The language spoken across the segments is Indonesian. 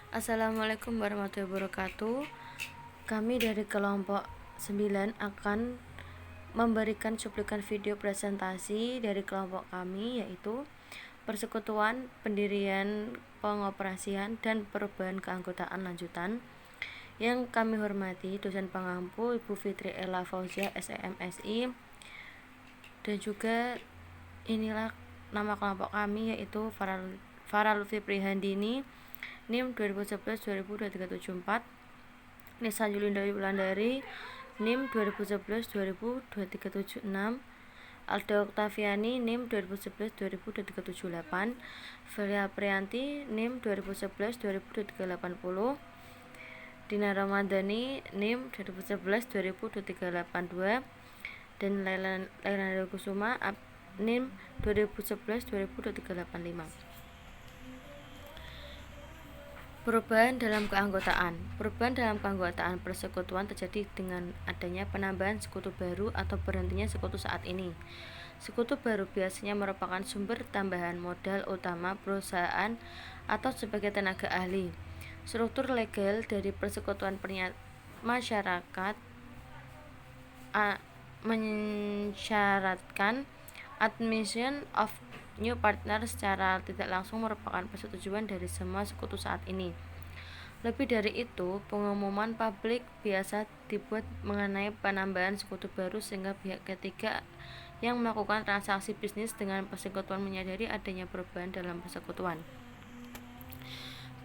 Assalamualaikum warahmatullahi wabarakatuh. Kami dari kelompok 9 akan memberikan cuplikan video presentasi dari kelompok kami, yaitu persekutuan, pendirian, pengoperasian, dan perubahan keanggotaan lanjutan. Yang kami hormati dosen pengampu Ibu Fitri Ella Fauzia SEMSI, dan juga inilah nama kelompok kami, yaitu Farah Lutfi Prihandini, NIM 2011-202374, Nisa Yulinda Wulandari, NIM 2011-202376, Alda Oktaviani, NIM 2011-202378, Velia Prianti, NIM 2011-202380, Dina Ramadhani, NIM 2011-202382, dan Laila Kusuma, NIM 2011-202385. Perubahan dalam keanggotaan. Perubahan dalam keanggotaan persekutuan terjadi dengan adanya penambahan sekutu baru atau berhentinya sekutu saat ini. Sekutu baru biasanya merupakan sumber tambahan modal utama perusahaan atau sebagai tenaga ahli. Struktur legal dari persekutuan masyarakat mensyaratkan admission of new partner secara tidak langsung merupakan persetujuan dari semua sekutu saat ini. Lebih dari itu, pengumuman publik biasa dibuat mengenai penambahan sekutu baru sehingga pihak ketiga yang melakukan transaksi bisnis dengan persekutuan menyadari adanya perubahan dalam persekutuan.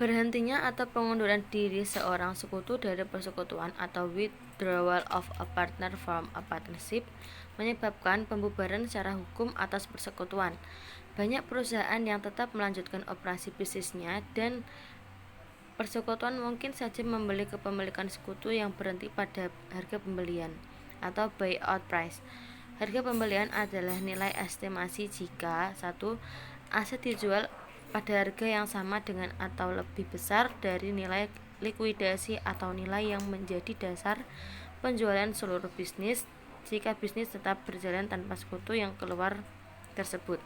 Berhentinya atau pengunduran diri seorang sekutu dari persekutuan atau withdrawal of a partner from a partnership menyebabkan pembubaran secara hukum atas persekutuan. Banyak perusahaan yang tetap melanjutkan operasi bisnisnya dan persekutuan mungkin saja membeli kepemilikan sekutu yang berhenti pada harga pembelian atau buyout price. Harga pembelian adalah nilai estimasi jika satu aset dijual pada harga yang sama dengan atau lebih besar dari nilai likuidasi atau nilai yang menjadi dasar penjualan seluruh bisnis jika bisnis tetap berjalan tanpa sekutu yang keluar tersebut.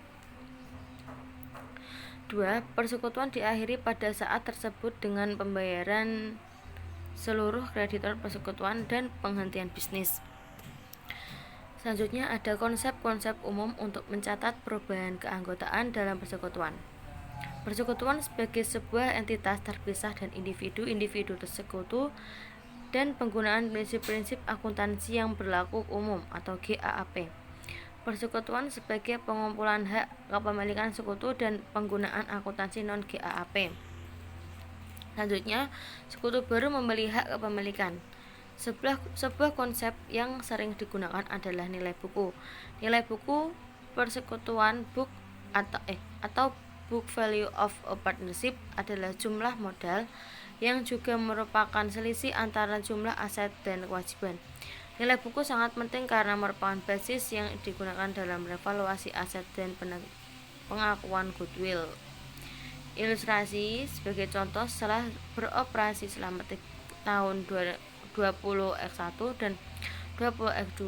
2. Persekutuan diakhiri pada saat tersebut dengan pembayaran seluruh kreditor persekutuan dan penghentian bisnis. Selanjutnya ada konsep-konsep umum untuk mencatat perubahan keanggotaan dalam persekutuan. Persekutuan sebagai sebuah entitas terpisah dan individu-individu tersekutu dan penggunaan prinsip-prinsip akuntansi yang berlaku umum atau GAAP. Persekutuan sebagai pengumpulan hak kepemilikan sekutu dan penggunaan akuntansi non-GAAP. Selanjutnya, sekutu baru membeli hak kepemilikan. Sebuah konsep yang sering digunakan adalah nilai buku. Nilai buku persekutuan atau book value of a partnership adalah jumlah modal yang juga merupakan selisih antara jumlah aset dan kewajiban. Nilai buku sangat penting karena merupakan basis yang digunakan dalam revaluasi aset dan pengakuan goodwill. Ilustrasi sebagai contoh, setelah beroperasi selama tahun 20x1 dan 20x2,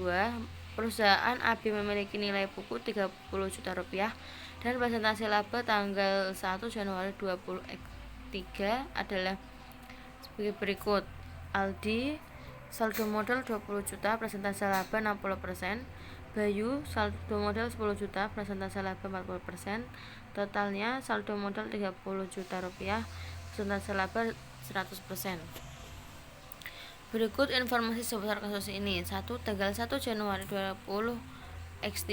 perusahaan AB memiliki nilai buku 30 juta rupiah dan presentasi laba tanggal 1 Januari 20x3 adalah sebagai berikut. Aldi saldo modal 20 juta, presentasi laba 60%. Bayu saldo modal 10 juta, presentasi laba 40%. Totalnya saldo modal 30 juta rupiah, presentasi laba 100%. Berikut informasi seputar kasus ini. 1. Tanggal 1 Januari 20 X3,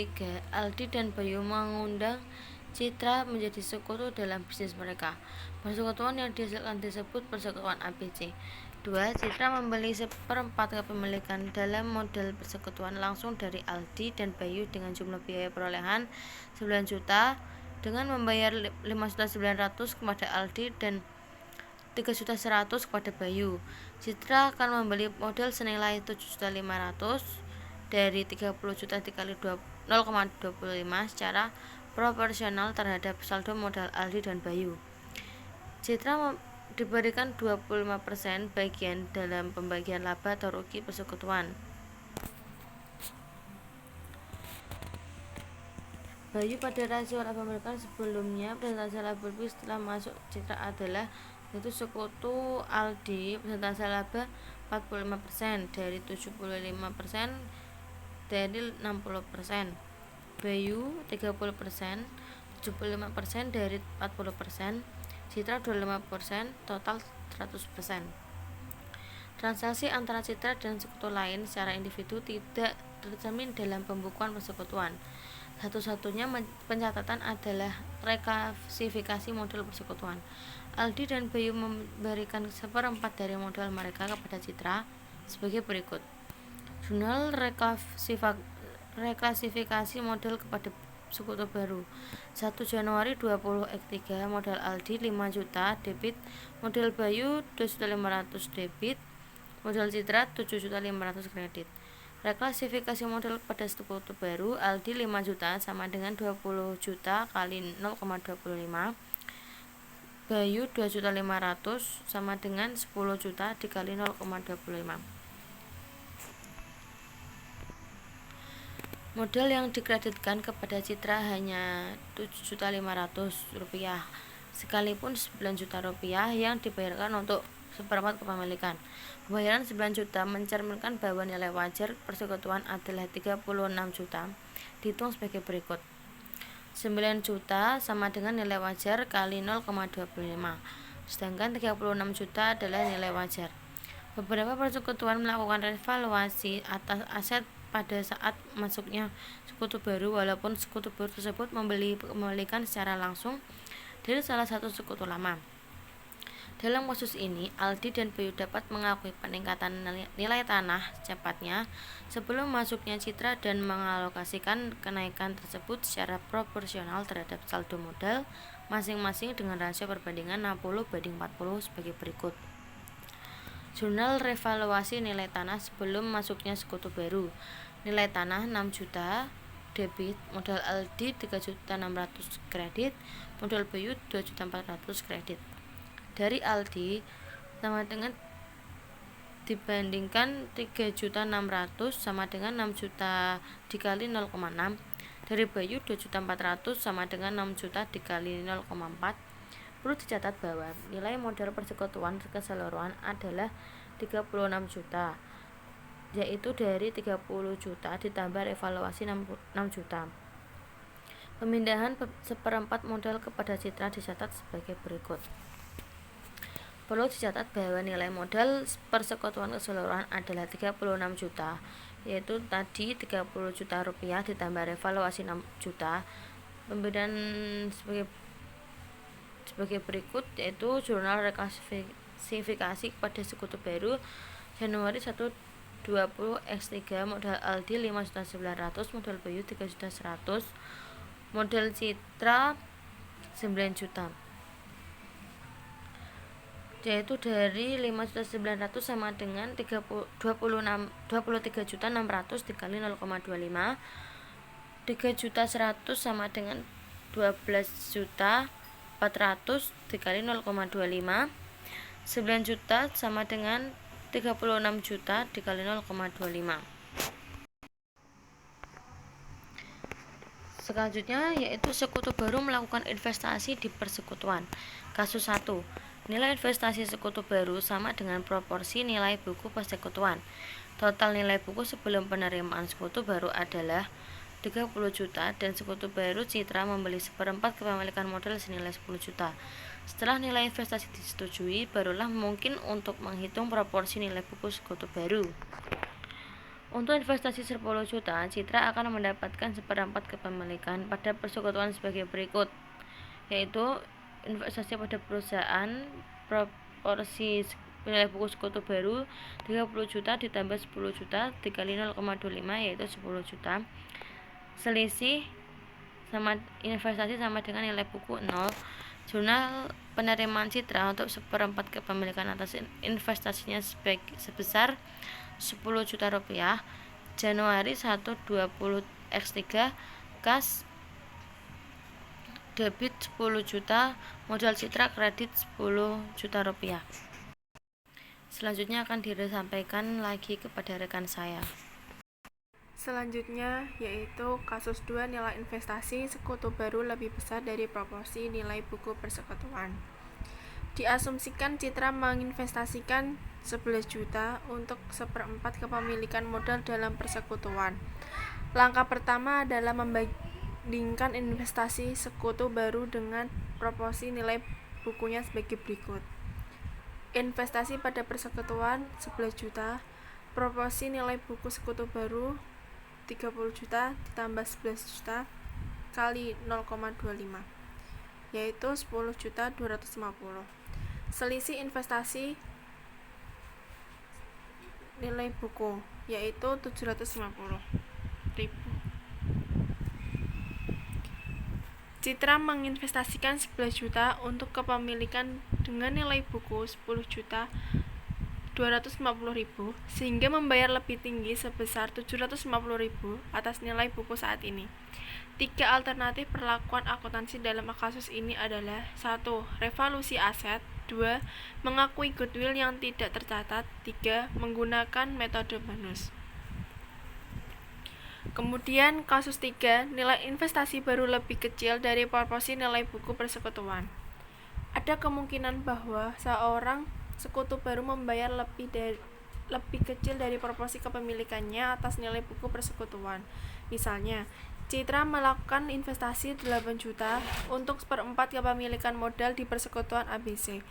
Aldi dan Bayu mengundang Citra menjadi sekutu dalam bisnis mereka. Persekutuan yang dihasilkan disebut persekutuan ABC. 2. Citra membeli seperempat kepemilikan dalam model persekutuan langsung dari Aldi dan Bayu dengan jumlah biaya perolehan 9 juta dengan membayar 5.900.000 kepada Aldi dan 3.100.000 kepada Bayu. Citra akan membeli modal senilai 7.500.000 dari 30 juta dikali 0,25 secara proporsional terhadap saldo modal Aldi dan Bayu. Citra diberikan 25% bagian dalam pembagian laba atau rugi persekutuan. Bayu pada rasio laba mereka sebelumnya presentasi laba setelah masuk Citra adalah Itu sekutu Aldi persentase laba 45% dari 75% dari 60%. Bayu 30%, 75% dari 40%, Citra 25%, total 100%. Transaksi antara Citra dan sekutu lain secara individu tidak tercermin dalam pembukuan persekutuan. Satu-satunya pencatatan adalah reklasifikasi model persekutuan. Aldi dan Bayu memberikan seperempat dari modal mereka kepada Citra sebagai berikut. Jurnal reklasifikasi modal kepada sekutu baru 1 Januari 20 X3 modal Aldi 5 juta debit, modal Bayu 2.500 debit, modal Citra 7.500 kredit. Reklasifikasi modal pada sekutu baru Aldi 5 juta sama dengan 20 juta kali 0,25, Bayu 2.500 sama dengan 10 juta dikali 0,25. Modal yang dikreditkan kepada Citra hanya 7.500 rupiah, sekalipun 9 juta rupiah yang dibayarkan untuk seperempat kepemilikan. Pembayaran 9 juta mencerminkan bahwa nilai wajar persekutuan adalah 36 juta, dihitung sebagai berikut. 9 juta sama dengan nilai wajar kali 0,25, sedangkan 36 juta adalah nilai wajar. Beberapa persekutuan melakukan revaluasi atas aset pada saat masuknya sekutu baru, walaupun sekutu baru tersebut membeli kepemilikan secara langsung dari salah satu sekutu lama. Dalam kasus ini, Aldi dan Bayu dapat mengakui peningkatan nilai tanah secepatnya sebelum masuknya Citra dan mengalokasikan kenaikan tersebut secara proporsional terhadap saldo modal masing-masing dengan rasio perbandingan 60/40 sebagai berikut. Jurnal revaluasi nilai tanah sebelum masuknya sekutu baru. Nilai tanah 6 juta debit, modal Aldi 3.600 kredit, modal Bayu 2.400 kredit. Dari Aldi sama dengan dibandingkan 3.600 sama dengan 6 juta dikali 0,6. Dari Bayu 2.400 sama dengan 6 juta dikali 0,4. Perlu dicatat bahwa nilai modal persekutuan keseluruhan adalah 36 juta, yaitu dari 30 juta ditambah evaluasi 6 juta. Pemindahan seperempat modal kepada Citra dicatat sebagai berikut. Perlu dicatat bahwa nilai modal persekutuan keseluruhan adalah 36 juta, yaitu tadi 30 juta rupiah ditambah evaluasi 6 juta. Pembedaan sebagai berikut, yaitu jurnal reklasifikasi kepada sekutu baru Januari 1 20 X3 modal Aldi 5.900, modal Bayu 3.100, modal Citra 9 juta, yaitu dari 5.900 sama dengan 23.600 dikali 0,25, 3.100 sama dengan 12.400 dikali 0,25, 9 juta sama dengan 36 juta dikali 0,25. Selanjutnya yaitu sekutu baru melakukan investasi di persekutuan. Kasus 1. Nilai investasi sekutu baru sama dengan proporsi nilai buku persekutuan. Total nilai buku sebelum penerimaan sekutu baru adalah 30 juta dan sekutu baru Citra membeli seperempat kepemilikan modal senilai 10 juta. Setelah nilai investasi disetujui, barulah mungkin untuk menghitung proporsi nilai buku sekutu baru. Untuk investasi 10 juta, Citra akan mendapatkan seperempat kepemilikan pada persekutuan sebagai berikut, yaitu investasi pada perusahaan proporsi nilai buku sekutu baru 30 juta ditambah 10 juta dikali 0,25, yaitu 10 juta. Selisih sama investasi sama dengan nilai buku 0. Jurnal penerimaan Citra untuk seperempat kepemilikan atas investasinya sebesar 10 juta rupiah Januari 1 20 X3 kas debit 10 juta, modal Citra kredit 10 juta rupiah. Selanjutnya akan disampaikan lagi kepada rekan saya. Selanjutnya yaitu kasus 2, nilai investasi sekutu baru lebih besar dari proporsi nilai buku persekutuan. Diasumsikan Citra menginvestasikan 11 juta untuk seperempat kepemilikan modal dalam persekutuan. Langkah pertama adalah membandingkan investasi sekutu baru dengan proporsi nilai bukunya sebagai berikut. Investasi pada persekutuan 11 juta, proporsi nilai buku sekutu baru 30 juta ditambah 11 juta kali 0,25, yaitu 10.250. Selisih investasi nilai buku yaitu 750.000. Citra menginvestasikan 11 juta untuk kepemilikan dengan nilai buku 10.250.000 sehingga membayar lebih tinggi sebesar 750.000 atas nilai buku saat ini. 3 alternatif perlakuan akuntansi dalam kasus ini adalah 1. Revaluasi aset, 2. Mengakui goodwill yang tidak tercatat, 3. Menggunakan metode bonus. Kemudian kasus 3, nilai investasi baru lebih kecil dari proporsi nilai buku persekutuan. Ada kemungkinan bahwa seorang sekutu baru membayar lebih kecil dari proporsi kepemilikannya atas nilai buku persekutuan. Misalnya, Citra melakukan investasi 8 juta untuk seperempat kepemilikan modal di persekutuan ABC.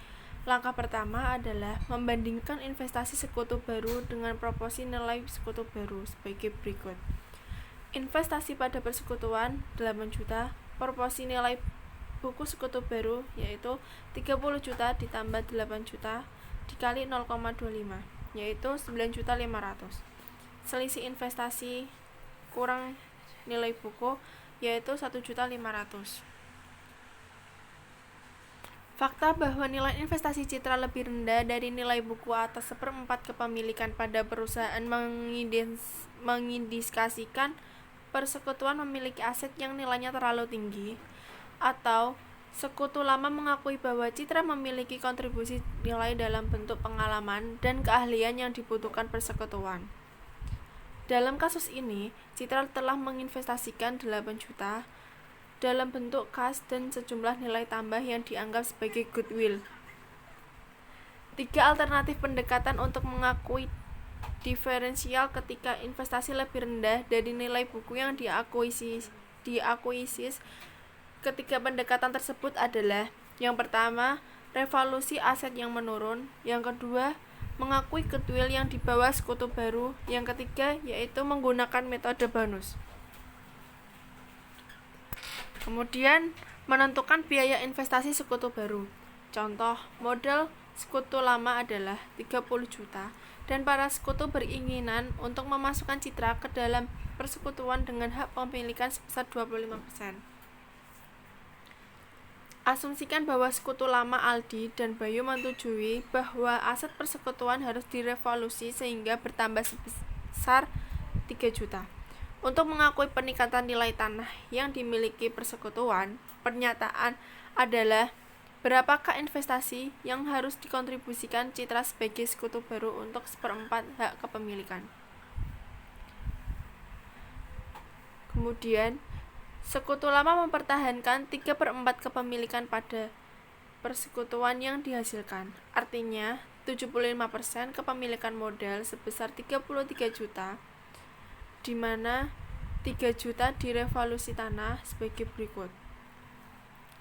Langkah pertama adalah membandingkan investasi sekutu baru dengan proporsi nilai sekutu baru sebagai berikut. Investasi pada persekutuan 8 juta, proporsi nilai buku sekutu baru yaitu 30 juta ditambah 8 juta dikali 0,25, yaitu 9.500. Selisih investasi kurang nilai buku yaitu 1.500. Fakta bahwa nilai investasi Citra lebih rendah dari nilai buku atas seperempat kepemilikan pada perusahaan mengindikasikan persekutuan memiliki aset yang nilainya terlalu tinggi, atau sekutu lama mengakui bahwa Citra memiliki kontribusi nilai dalam bentuk pengalaman dan keahlian yang dibutuhkan persekutuan. Dalam kasus ini, Citra telah menginvestasikan 8 juta dalam bentuk kas dan sejumlah nilai tambah yang dianggap sebagai goodwill. 3 alternatif pendekatan untuk mengakui diferensial ketika investasi lebih rendah dari nilai buku yang diakuisis. Ketiga pendekatan tersebut adalah: yang pertama, revaluasi aset yang menurun; yang kedua, mengakui goodwill yang di bawah sekutu baru; yang ketiga, yaitu menggunakan metode bonus. Kemudian, menentukan biaya investasi sekutu baru. Contoh, modal sekutu lama adalah 30 juta dan para sekutu beringinan untuk memasukkan Citra ke dalam persekutuan dengan hak pemilikan sebesar 25%. Asumsikan bahwa sekutu lama Aldi dan Bayu menyetujui bahwa aset persekutuan harus direvaluasi sehingga bertambah sebesar 3 juta. Untuk mengakui peningkatan nilai tanah yang dimiliki persekutuan, pernyataan adalah: berapakah investasi yang harus dikontribusikan Citra sebagai sekutu baru untuk seperempat hak kepemilikan. Kemudian, sekutu lama mempertahankan 3/4 kepemilikan pada persekutuan yang dihasilkan. Artinya, 75% kepemilikan modal sebesar 33 juta, di mana 3 juta direvaluasi tanah sebagai berikut.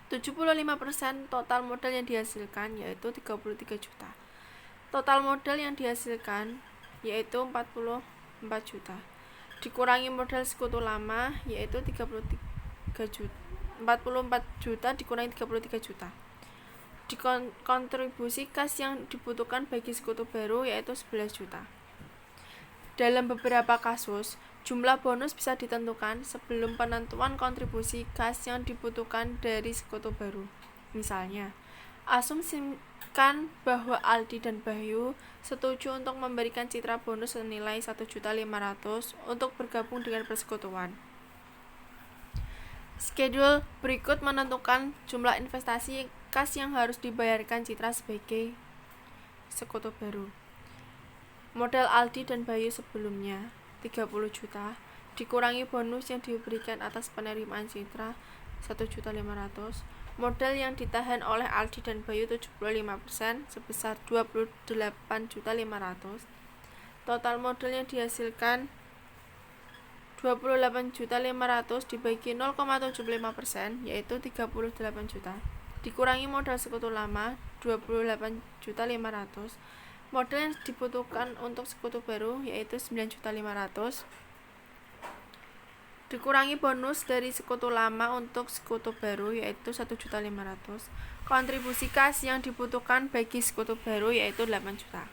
75% total modal yang dihasilkan yaitu 33 juta. Total modal yang dihasilkan yaitu 44 juta. Dikurangi modal sekutu lama yaitu 44 juta dikurangi 33 juta. Kontribusi kas yang dibutuhkan bagi sekutu baru yaitu 11 juta. Dalam beberapa kasus, jumlah bonus bisa ditentukan sebelum penentuan kontribusi kas yang dibutuhkan dari sekutu baru. Misalnya, asumsikan bahwa Aldi dan Bayu setuju untuk memberikan Citra bonus senilai 1.500.000 untuk bergabung dengan persekutuan. Schedule berikut menentukan jumlah investasi kas yang harus dibayarkan Citra sebagai sekutu baru. Modal Aldi dan Bayu sebelumnya 30 juta dikurangi bonus yang diberikan atas penerimaan Citra 1.500.000 Modal yang ditahan oleh Aldi dan Bayu 75% sebesar 28.500.000. Total modal yang dihasilkan 28.500.000 dibagi 0,75% yaitu 38 juta. Dikurangi modal sekutu lama 28.500.000. Modal yang dibutuhkan untuk sekutu baru yaitu 9.500.000. Dikurangi bonus dari sekutu lama untuk sekutu baru yaitu 1.500.000. Kontribusi kas yang dibutuhkan bagi sekutu baru yaitu 8 juta.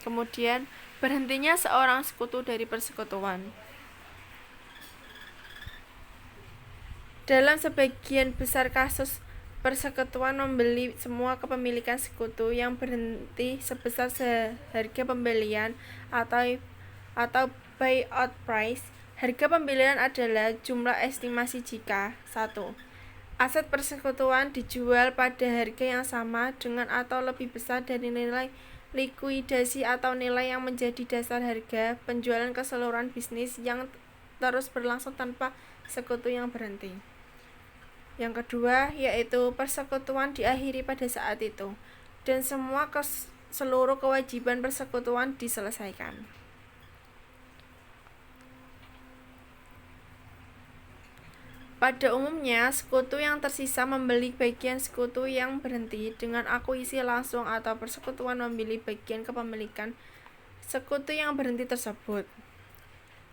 Kemudian berhentinya seorang sekutu dari persekutuan. Dalam sebagian besar kasus, persekutuan membeli semua kepemilikan sekutu yang berhenti sebesar seharga pembelian atau buyout price. Harga pembelian adalah jumlah estimasi jika 1. Aset persekutuan dijual pada harga yang sama dengan atau lebih besar dari nilai likuidasi atau nilai yang menjadi dasar harga penjualan keseluruhan bisnis yang terus berlangsung tanpa sekutu yang berhenti. Yang kedua, yaitu persekutuan diakhiri pada saat itu dan seluruh kewajiban persekutuan diselesaikan. Pada umumnya, sekutu yang tersisa membeli bagian sekutu yang berhenti dengan akuisisi langsung atau persekutuan membeli bagian kepemilikan sekutu yang berhenti tersebut.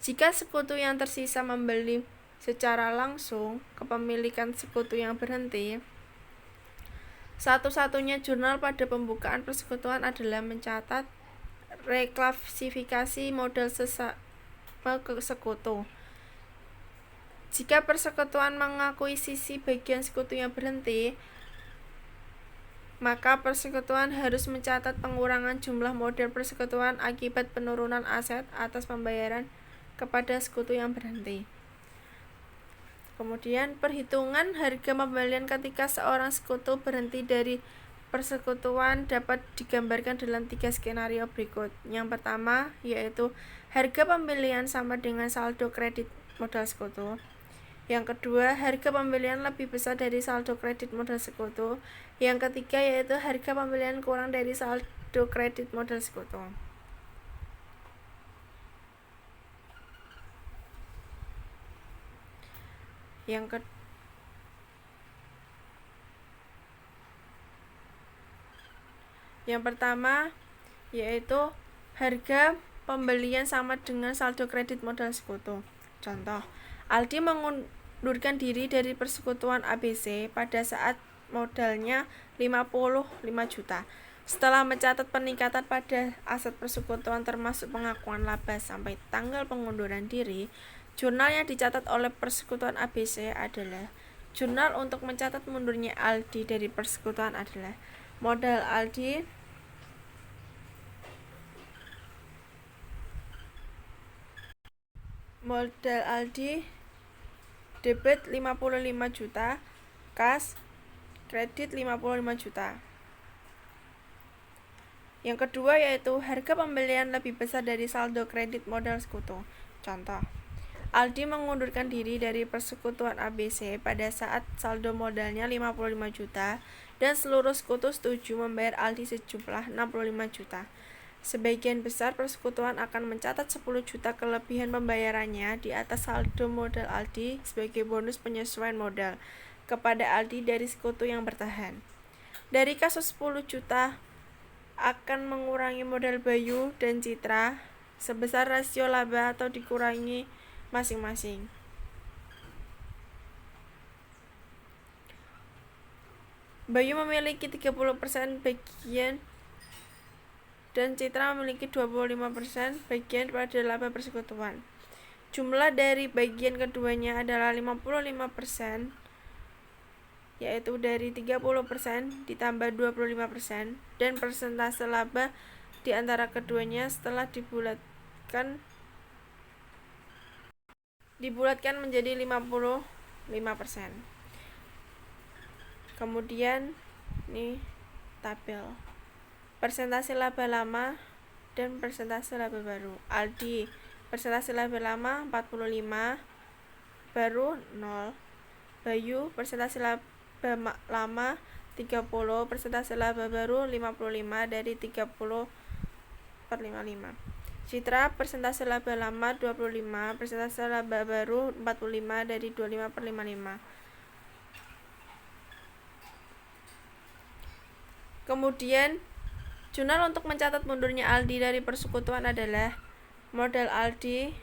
Jika sekutu yang tersisa membeli secara langsung kepemilikan sekutu yang berhenti, satu-satunya jurnal pada pembukaan persekutuan adalah mencatat reklasifikasi modal sesama sekutu. Jika persekutuan mengakuisisi bagian sekutu yang berhenti, maka persekutuan harus mencatat pengurangan jumlah modal persekutuan akibat penurunan aset atas pembayaran kepada sekutu yang berhenti. Kemudian perhitungan harga pembelian ketika seorang sekutu berhenti dari persekutuan dapat digambarkan dalam 3 skenario berikut. Yang pertama yaitu harga pembelian sama dengan saldo kredit modal sekutu. Yang kedua, harga pembelian lebih besar dari saldo kredit modal sekutu. Yang ketiga yaitu harga pembelian kurang dari saldo kredit modal sekutu. Yang pertama yaitu harga pembelian sama dengan saldo kredit modal sekutu. Contoh, Aldi mengundurkan diri dari persekutuan ABC pada saat modalnya 55 juta. Setelah mencatat peningkatan pada aset persekutuan termasuk pengakuan laba sampai tanggal pengunduran diri, jurnal yang dicatat oleh persekutuan ABC adalah jurnal untuk mencatat mundurnya Aldi dari persekutuan adalah modal Aldi debit 55 juta, kas kredit 55 juta. Yang kedua yaitu harga pembelian lebih besar dari saldo kredit modal sekutu. Contoh, Aldi mengundurkan diri dari persekutuan ABC pada saat saldo modalnya 55 juta dan seluruh sekutu setuju membayar Aldi sejumlah 65 juta. Sebagian besar persekutuan akan mencatat 10 juta kelebihan pembayarannya di atas saldo modal Aldi sebagai bonus penyesuaian modal kepada Aldi dari sekutu yang bertahan. Dari kasus 10 juta akan mengurangi modal Bayu dan Citra sebesar rasio laba atau dikurangi masing-masing. Bayu memiliki 30% bagian dan Citra memiliki 25% bagian pada laba persekutuan. Jumlah dari bagian keduanya adalah 55%, yaitu dari 30% ditambah 25%, dan persentase laba di antara keduanya setelah dibulatkan menjadi 55%. Kemudian ini tabel persentase laba lama dan persentase laba baru. Aldi persentase laba lama 45, baru 0. Bayu, persentase laba lama 30, persentase laba baru 55 dari 30/55. Citra, persentase laba lama 25, persentase laba baru 45 dari 25/55. Kemudian, jurnal untuk mencatat mundurnya Aldi dari persekutuan adalah modal Aldi,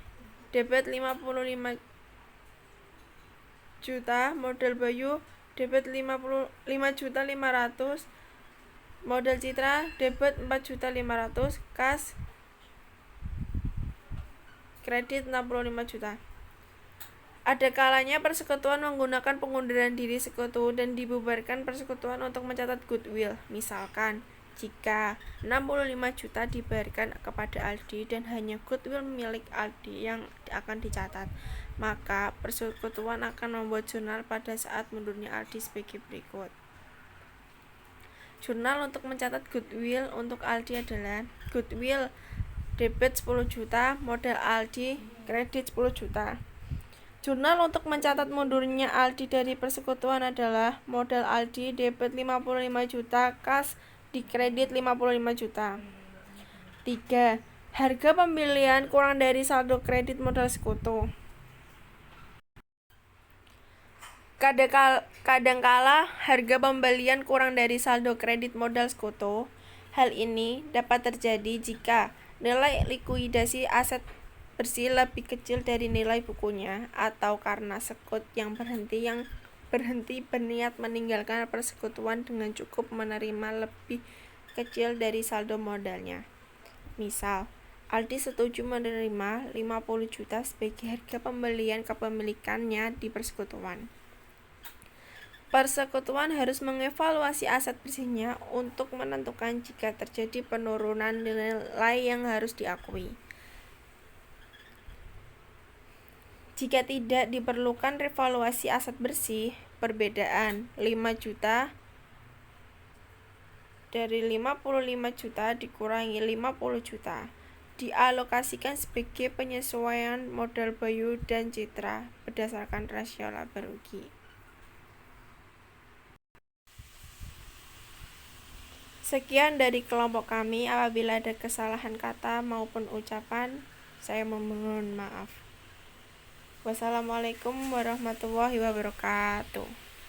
debit 55 juta, modal Bayu, debit 5.500.000, modal Citra, debit 4.500.000, kas kredit 65 juta. Ada kalanya persekutuan menggunakan pengunduran diri sekutu dan dibubarkan persekutuan untuk mencatat goodwill. Misalkan, jika 65 juta dibayarkan kepada Aldi dan hanya goodwill milik Aldi yang akan dicatat, maka persekutuan akan membuat jurnal pada saat mundurnya Aldi sebagai berikut. Jurnal untuk mencatat goodwill untuk Aldi adalah goodwill debit 10 juta, modal Aldi, kredit 10 juta. Jurnal untuk mencatat mundurnya Aldi dari persekutuan adalah modal Aldi, debit 55 juta, kas dikredit 55 juta. 3. Harga pembelian kurang dari saldo kredit modal sekutu. Kadangkala harga pembelian kurang dari saldo kredit modal sekutu. Hal ini dapat terjadi jika nilai likuidasi aset bersih lebih kecil dari nilai bukunya, atau karena sekut yang berhenti berniat meninggalkan persekutuan dengan cukup menerima lebih kecil dari saldo modalnya. Misal, Aldi setuju menerima 50 juta sebagai harga pembelian kepemilikannya di persekutuan. Persekutuan harus mengevaluasi aset bersihnya untuk menentukan jika terjadi penurunan nilai yang harus diakui. Jika tidak diperlukan revaluasi aset bersih, perbedaan 5 juta dari 55 juta dikurangi 50 juta dialokasikan sebagai penyesuaian modal Bayu dan Citra berdasarkan rasio laba rugi. Sekian dari kelompok kami. Apabila ada kesalahan kata maupun ucapan, saya memohon maaf. Wassalamualaikum warahmatullahi wabarakatuh.